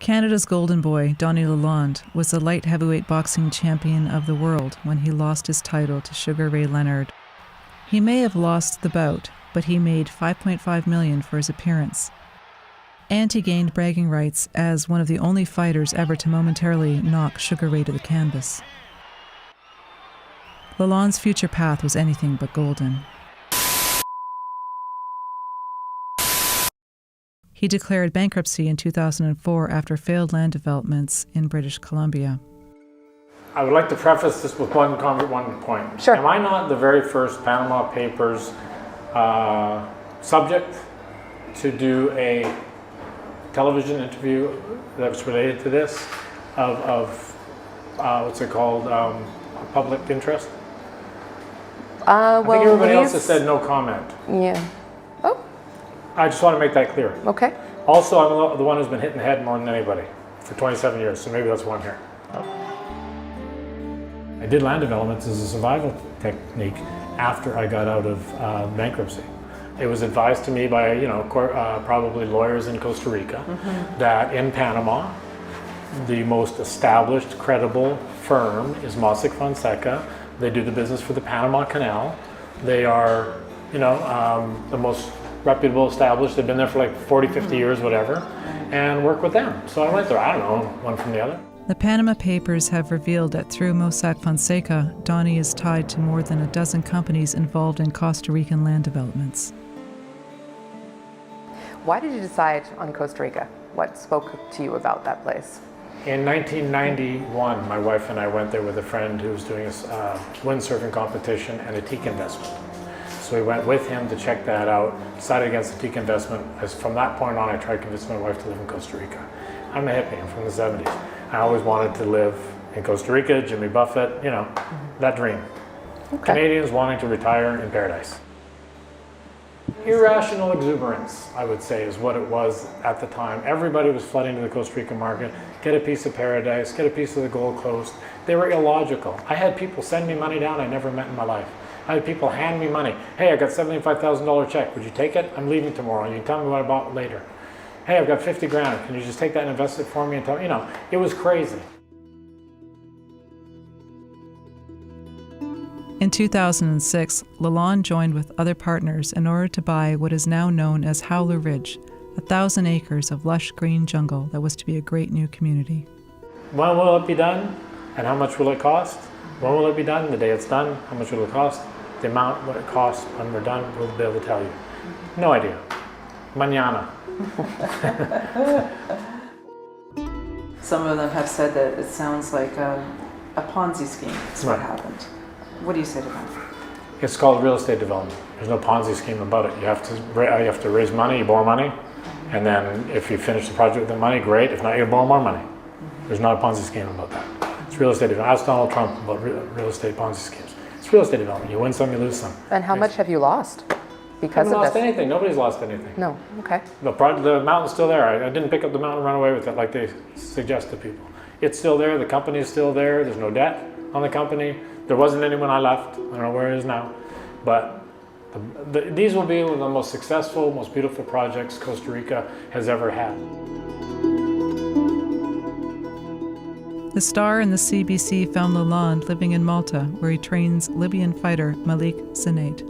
Canada's golden boy, Donny Lalonde, was the light heavyweight boxing champion of the world when he lost his title to Sugar Ray Leonard. He may have lost the bout, but he made $5.5 million for his appearance. And he gained bragging rights as one of the only fighters ever to momentarily knock Sugar Ray to the canvas. Lalonde's future path was anything but golden. He declared bankruptcy in 2004 after failed land developments in British Columbia. I would like to preface this with one point. Sure. Am I not the very first Panama Papers subject to do a television interview that was related to this of what's it called, public interest? I think everybody else has said no comment. Yeah. Oh. I just want to make that clear. Okay. Also, I'm the one who's been hit in the head more than anybody for 27 years, so maybe that's why I'm here. I did land developments as a survival technique after I got out of bankruptcy. It was advised to me by, probably lawyers in Costa Rica, that in Panama, the most established, credible firm is Mossack Fonseca. They do the business for the Panama Canal. They are, the most reputable, established. They've been there for like 40, 50 years, whatever, and work with them. So I went there, I don't know, one from the other. The Panama Papers have revealed that through Mossack Fonseca, Donny is tied to more than a dozen companies involved in Costa Rican land developments. Why did you decide on Costa Rica? What spoke to you about that place? In 1991, my wife and I went there with a friend who was doing a windsurfing competition and a teak investment. So we went with him to check that out, decided against the teak investment. As from that point on, I tried to convince my wife to live in Costa Rica. I'm a hippie, I'm from the 70s. I always wanted to live in Costa Rica, Jimmy Buffett, that dream. Okay. Canadians wanting to retire in paradise. Irrational exuberance, I would say, is what it was at the time. Everybody was flooding to the Costa Rican market, get a piece of paradise, get a piece of the Gold Coast. They were illogical. I had people send me money down I never met in my life. I had people hand me money. Hey, I got $75,000 check. Would you take it? I'm leaving tomorrow. You can tell me what I bought later. Hey, I've got 50 grand. Can you just take that and invest it for me? And tell me, it was crazy. In 2006, Lalonde joined with other partners in order to buy what is now known as Howler Ridge, 1,000 acres of lush green jungle that was to be a great new community. When will it be done? And how much will it cost? When will it be done? The day it's done. How much will it cost? The amount, what it costs when we're done, we'll be able to tell you. No idea. Mañana. Some of them have said that it sounds like a Ponzi scheme. That's what happened. What do you say to that? It's called real estate development. There's no Ponzi scheme about it. You have to raise money, you borrow money, and then if you finish the project with the money, great. If not, you borrow more money. There's not a Ponzi scheme about that. It's real estate development. Ask Donald Trump about real estate Ponzi schemes. It's real estate development. You win some, you lose some. And how much have you lost because of this? I haven't lost anything. Nobody's lost anything. No. Okay. The mountain's still there. I didn't pick up the mountain and run away with it like they suggest to people. It's still there. The company's still there. There's no debt on the company. There wasn't any when I left. I don't know where it is now. But these will be one of the most successful, most beautiful projects Costa Rica has ever had. The Star and the CBC found Lalonde living in Malta, where he trains Libyan fighter Malik Zinate.